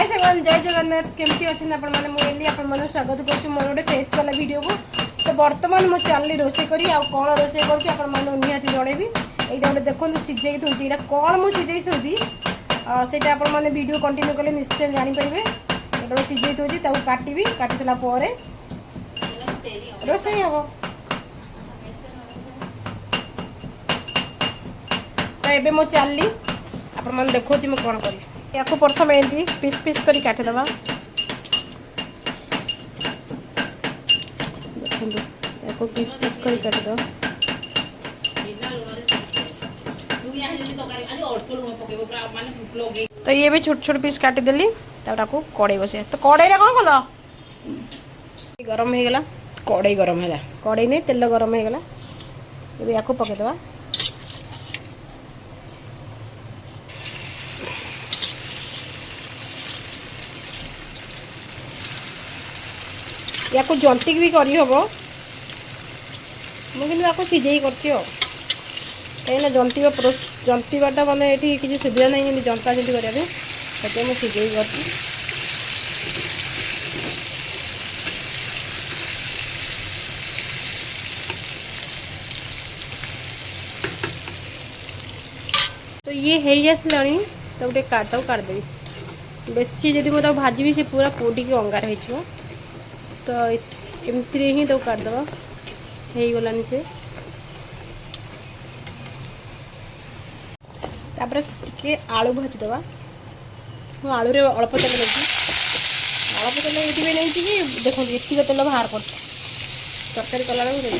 सामान जय जगन्नाथ केमती अच्छे आपण मैंने मुझे आपण मैंने स्वागत करुँ मोर गोटे फेस वाला वीडियो को। तो बर्तमान मुझे चलनी रोसे करी कौन रोसे कर निहाती जनइबी। यहाँ गोटे देखो सीझे थी यहाँ कौन मुझे सीझे से आप वीडियो कंटिन्यू कले निश्चय जानीपारे। ये सीझे थी काटि काटि सारापर रोसे हम। तो ये मो चलली आपण मैंने देखो मुझे कौन करी। या प्रथम एमती पीस पीस करी काटिदेवा। देखो या पीस पीस करी काटिदेवा। तो ये भी छोट छोट पीस काटिदेली ताको कड़े बसे। तो कड़े कौन कल गरम हो गला कड़े गरम है कड़े नहीं तेल गरम हो गला। ये या पकईदेवा। या जंतिक भी करी हम मुझे सीझे कर जंतीवाटा मैंने ये किसी सुविधा नहीं जंता जल्दी करने मुझे सीझे कर। तो ये है आसलानी तो गोटे काटदेवी बेसी जब मुझे भाजी से पूरा पोड़ी अंगार हो। तो एमती ही तो काटदेव हो गलानी से तापर टिके आलू भाजीदेवा। मु आलू रे अल्प तेल नहीं कि देखो ये तेल बाहर कर तरकारी कला मैंने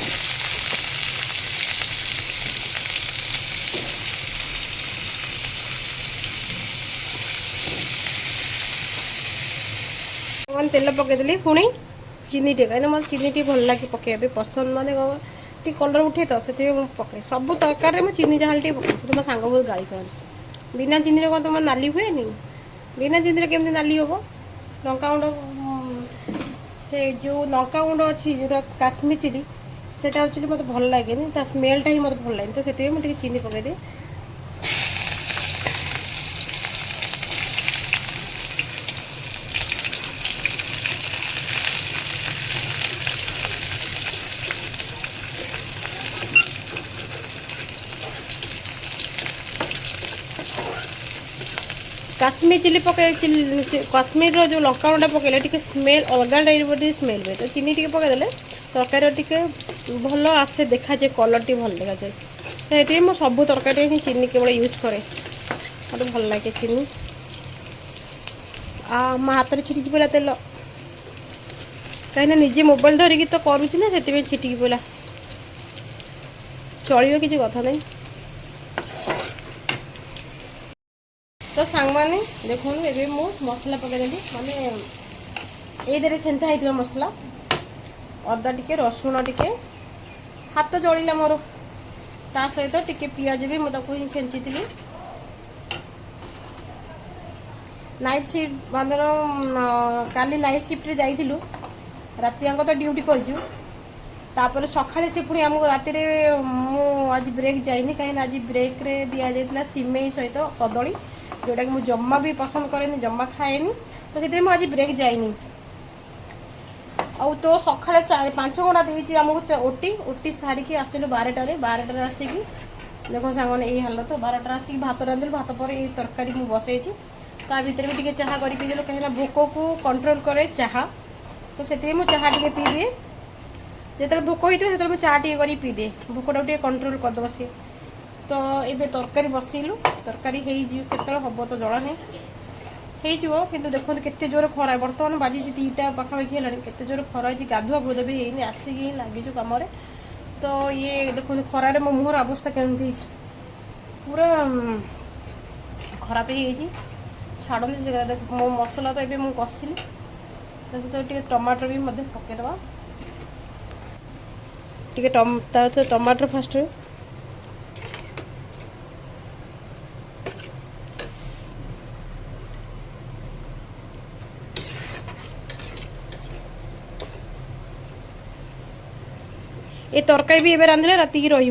तेल पकईदेली पुणी चीनी टे कहीं मतलब चीनी टी भल लगे पकड़ पसंद माने टी कलर उठे तो से पकड़े सब तरकारी में चीनी जहाँ टे पकड़। मो सांग बहुत गाई कहते बिना चीनी कौन तुम नाली हुए नहीं बिना चीनी केमती नाली हम। लंका गुंड से जो लंका गुंड अच्छी जो काश्मीर चिली से एक्चुअली मत भल लगे स्मेलटा ही मत भल लगे। तो से मुझे चीनी पकईदे। काश्मीर चिली पकड़ काश्मीर जो लंका गुंडा पकड़े टी स्मेल अलग टाइप स्मेल हुए। तो चीनी टी पकईदे तरकारी टी भल आसे देखा जाए कलर टी भल देखा जाए। तो ये मुझे सब तरकारी ही चीनी केवल यूज करे मत भल लगे चीनी। मो हाथ में छिटिकी पड़ा तेल कहीं निजे मोबाइल धरिकी तो करुच्ची ना से छिटिकी पड़ा चलो किसी कथा नहीं। तो सांग मैंने देखो ये मु मसला पकईदेली माने ये छेंचा होता मसला अदा टिके रसुण टिके हाथ जलिला मोर ता सहित टिके पियाज भी मुझे छेंची थी। नाइट शिफ्ट मतलब काली नाइट शिफ्ट जाइलु राति तो ड्यूटी करूँ तापर सकाଳେ से पुणी आमको राति आज ब्रेक जाइनी कहीं आज ब्रेक रे दिया जाइला सिमेई सहित कदली जोटा कि मुझे जम्मा भी पसंद करेनि जम्मा खाएनी। तो से आज ब्रेक जाइनी तो सकाଳେ 5 घंटा देती आमको ओटी ओटी सारिकी आसिलु 12टार आसिकी देखो सांग यही हालत 12टार आसिक भात रांधिलु भात पर ये तरकारी मुझे बसई ता भीतर भी टे चाह कर पीदेलु कहीं भोक को कंट्रोल करे चाह। तो से चाह टे पी दिए जो भोक होता है चाह टे कर पीदे भोकटा टे कंट्रोल करदे सी। तो ये तरकारी बसैलु तरकारी केत हम तो जड़ा नहीं कि देखो केते जोर खरा बर्तमान बाजी 2टा पाखापाखि है केते जोर खरा गाधुआ गोद भी है आसिक ही लगिचु कम। तो ये देखो खरारे मो मुहर अवस्था केमती पूरा खराब हो छाड़ू मो मसला तो ये मुझे कषिली तो टमाटर भी पकईदवा टे टमाटर फास्ट ये तरकारी भी एवं रांधिले राति की रही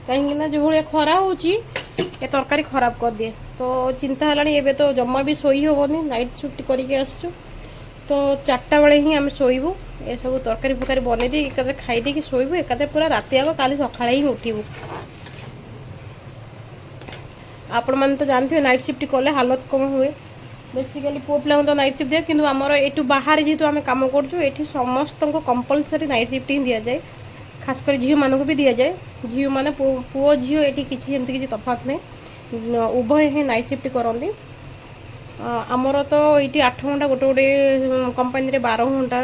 कहीं जो भाया खरा हो ए तरकारी खराब कर दिए तो चिंता है एबे तो जमा भी शोई हेनी नाइट शिफ्ट करके आसु तो 4टा बेले ही आम शोबू ए सब तरकारी फरकारी बन दी एक खाईदे कि शोबू एक पूरा राति आग काली सका ही उठू आपण मैंने तो जानते हैं नाइट शिफ्ट कले हालत कम हुए बेसिकली पुओ पिला तो नाइट शिफ्ट दिए कि आमर यू बाहर जेहतु आम कम कर समस्त को कंपलसरी नाइट शिफ्ट ही दि जाए खासकर झील मानक भी दि जाए झील मैंने पुओ झील ये किसी एमती किसी तफात नहीं उभय ही नाइट शिफ्ट करती आमर तो ये 8 घंटा गोटे गोटे कंपानी 12 घंटा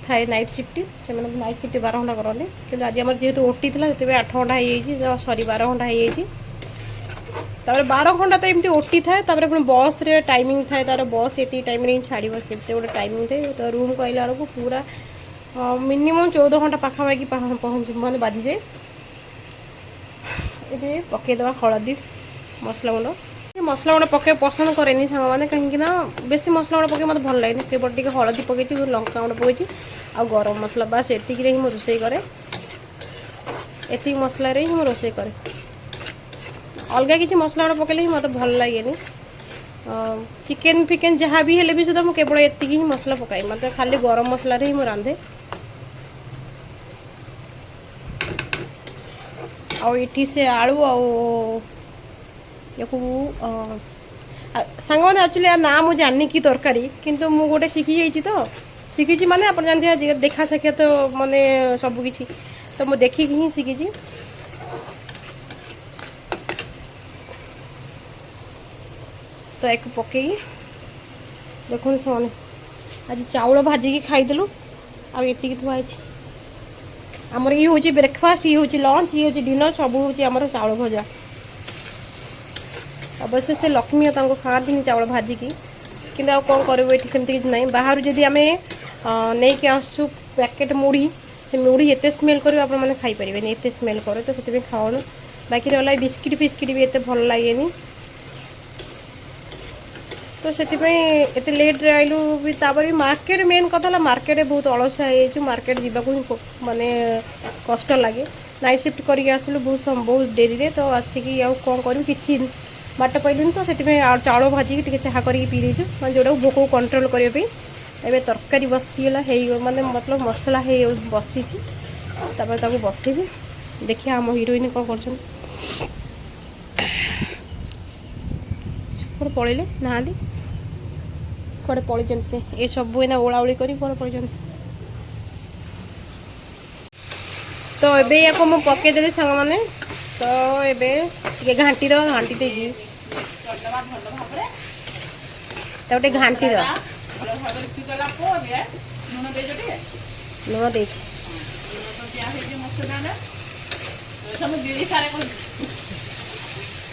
थाए नाइट शिफ्ट से नाइट शिफ्ट 12 घंटा करते कि आज आम जेहतु ओटी थी से 8 घंटा हो सॉरी 12 घंटा हो 12 घंटा तो एमती ओटी थाए पुणी बस रे टाइमिंग थाए तार बस ये टाइम छाड़ से गोटे टाइमिंग थाए तो रूम को आइला बेलू पूरा मिनिमम 14 घंटा पाखापाखि पहुँच मैंने बाजी जाए ये पकईदे हलदी मसला गुंड पके पसंद कैनि सांग मैंने कहीं बेसी मसला गुंड पके मतलब भल लगे केवल टी हलदी पकई लंका गुंड पकई आ गरम मसला बास एतिक ही मैं रोसे कै एति मसला ही मैं रोसे कै अलग किसी मसला गुंड पकड़े ही मतलब भल लगे चिकेन फिकेन जहाँ भी हेले भी सुधा मुझे केवल एति ही मसला पकाए मतलब खाली गरम मसला ही मुझे रांधे आठी से आलू सांग मैंने एक्चुअली ना मुझे जानी कि तरकारी किंतु मु गोटे शिखी जाइए तो शिखी माने आप जानते देखा साक्षात तो माने सबकि तो मुझे देखिकी ही शिखी तो एक पकई देखो से आज चाउल भाजिकी खाईदेलु आती थुआई आमर ये हूँ ब्रेकफास्ट ये हूँ लंच ये हूँ डिनर सब हूँ आमर चाउल भजा अवश्य से लक्ष्मी खाती चाउल भाजिकी कि कौन करूँ ये सेमती किसी ना बाहर जदि आम नहीं कि आसु पैकेट मुढ़ी से मुढ़ी एत स्मेल कर आपने खाईपारे एत स्मेल करे तो से खाओ बाकी रहा बिस्किट फिस्किट भी एत भल लगे तो से लेट आइलु भी भी मार्केट मेन कथा मार्केट बहुत अलसा हो मार्केट जावाक माने कष्ट लगे नाइट शिफ्ट करके आसलु बहुत डेरी रे तो आसिकी कौन करूँ कि बाट पाइलुनि तो से चाउल भाजिकी चाह करके पी देचु मैं जोटा भोक को कंट्रोल करने एवं तरकारी बसीगला माने मतलब मसला बसी बसैबी देखिए आम हिरोइन कौन कर पड़े ना कड़े पड़े से ये सब एना ओलाओली कर पड़े तो ये या मुझे पकईदेली सांग मैंने तो ये घाटी घाटी देगी गोटे घाटी लुण दे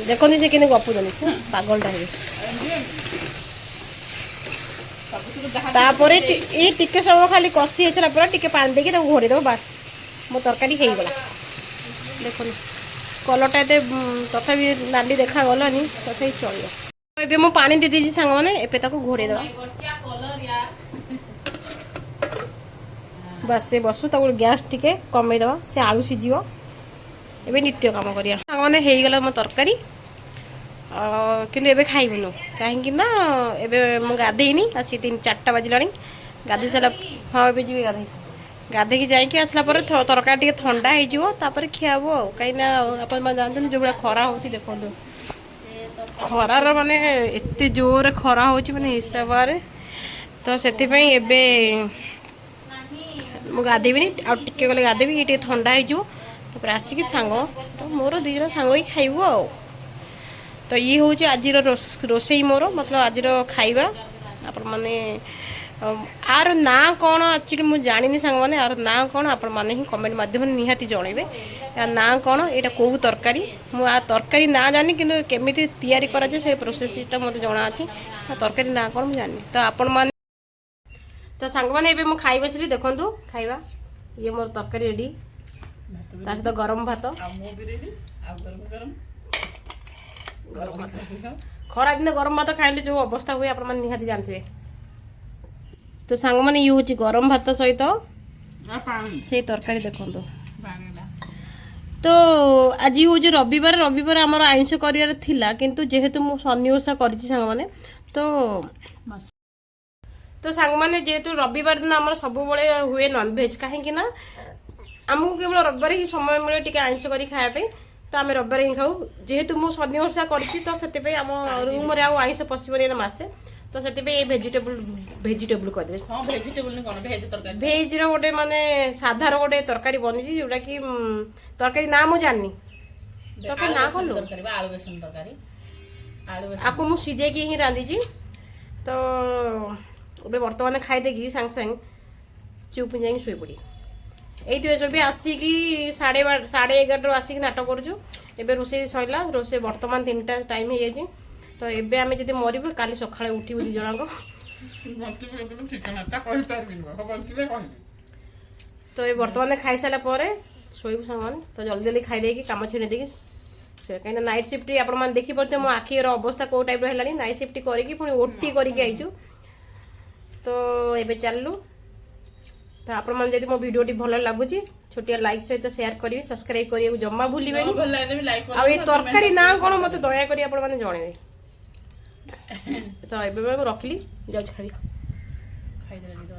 देखते से कि गपुन पागलटा तापर ये टिके सब खाली कषि होगा टिके पानी देके घोड़े देव बास मो तरकारी हो गला देखो कलरटा ये तथा नाली देखा गलानी तथा चलो ये मु पानी दे दीजिए सांग मैंने एवं घोड़े दवा बस से बसु गैस टिके कमे दवा से आलू सीझ एबे नित्य काम करिया सांग मैंने हो गला मो तरकारी किंतु एबे खाइबुनु कहीं ना एबे मु गाधेनी आसी 3-4टा बजला गाधे सारा हाँ एबे जी गाधे गाधे की जाइए आसला तरकारी टे ठंडा होपर खियाब कहीं आप जानते जो भाई खरा हो देखो खरार माने एत जोर खरा हो हिसाब से तो से गाधेबी आगे गले गाधेबी ये ठंडा होपर आसिक सांग तो मोर 2 जन सांग ही खाइबू तो ये हूँ आज रोसई मोर मतलब आज खाइबा आपण माने आर ना कौन एक्चुअली मुझे जानी सांग मैंने आर ना कौन आपण माने ही कमेंट माध्यम निहाती जनइबे यार ना कौन यहाँ कौ तरकारी मुझे तरकारी ना जानी कि केमी तैयारी कराए से प्रोसेसटा मत जना अच्छी तरकारी ना कौन मुझे जानी तो आपण मैंने तो सांग मैंने मुझे खाई बसली देखु खाइबा ये मोर तरकारी रेडी सहित गरम भात खरा दिन गरम भात खाइले जो अवस्था हुए आप निहाती जानते तो सांग मैंने ये हूँ गरम भात सहित से तरकारी देखो तो आज हूँ रविवार रविवार आमर आइंष कर किंतु जेहेतु मु शनि ओषा कर मैंने तो सांग मैंने जेहेतु रविवार दिन आम सब हुए नॉनभेज कहीं आमको केवल रविवार ही समय मिले टी आइंष कर खायापी तो आम रविवार ही खाऊ जेहेतु मु शनि ओषा कर तो आम रूम आइंष पशिबनी मसे तो से भेजिटेबल करदे भेज रोटे माने साधार गोटे तरकारी बनी जोटा कि तरकारी ना मु जानी तरकारी ना कलु आपको मु सिझे ही रांधी तो ଏବେ ବର୍ତ୍ତମାନ ଖାଇଦେଇକି ସାଙ୍ଗେ ସାଙ୍ଗେ ଚୁପ୍ ଯାଇକି ଶୋଇପଡ଼ି ଏଇଥିରେ ସବୁ ଆସିକି 11:30 ଆସିକି ନାଟକ କରୁଛୁ ଏବେ ରୋଷେଇ ସରିଲା ରୋଷେଇ ବର୍ତ୍ତମାନ 3ଟା ଟାଇମ୍ ହେଇଯାଇଛି ତ ଏବେ ଆମେ ଯଦି ମରିବୁ କାଲି ସକାଳେ ଉଠିବୁ ଦି ଜଣଙ୍କ ତ ଏ ବର୍ତ୍ତମାନ ଖାଇସାରିଲା ପରେ ଶୋଇବୁ ସାଙ୍ଗମାନେ ତ ଜଲ୍ଦି ଜଲ୍ଦି ଖାଇଦେଇକି କାମ ଛିଣ୍ଡେଇ ଦେଇକି କାହିଁକିନା ନାଇଟ୍ ସିଫ୍ଟ ଆପଣମାନେ ଦେଖିପାରୁଥିବେ ମୋ ଆଖିର ଅବସ୍ଥା କେଉଁ ଟାଇପ୍ର ହେଲାଣି ନାଇଟ୍ ସିଫ୍ଟ କରିକି ପୁଣି ଓଟି କରିକି ଆଇଛୁ तो एबे चलू तो आपण मन जदि मो वीडियो टी भल लागुची छोटिया लाइक सहित शेयर करिवे सब्सक्राइब करिवे जम्मा भूलिबे आ ए तरकारी ना कोन मते दया करी आपण माने जणेबे तो एबे मैं रखली जाउ खाई देली तो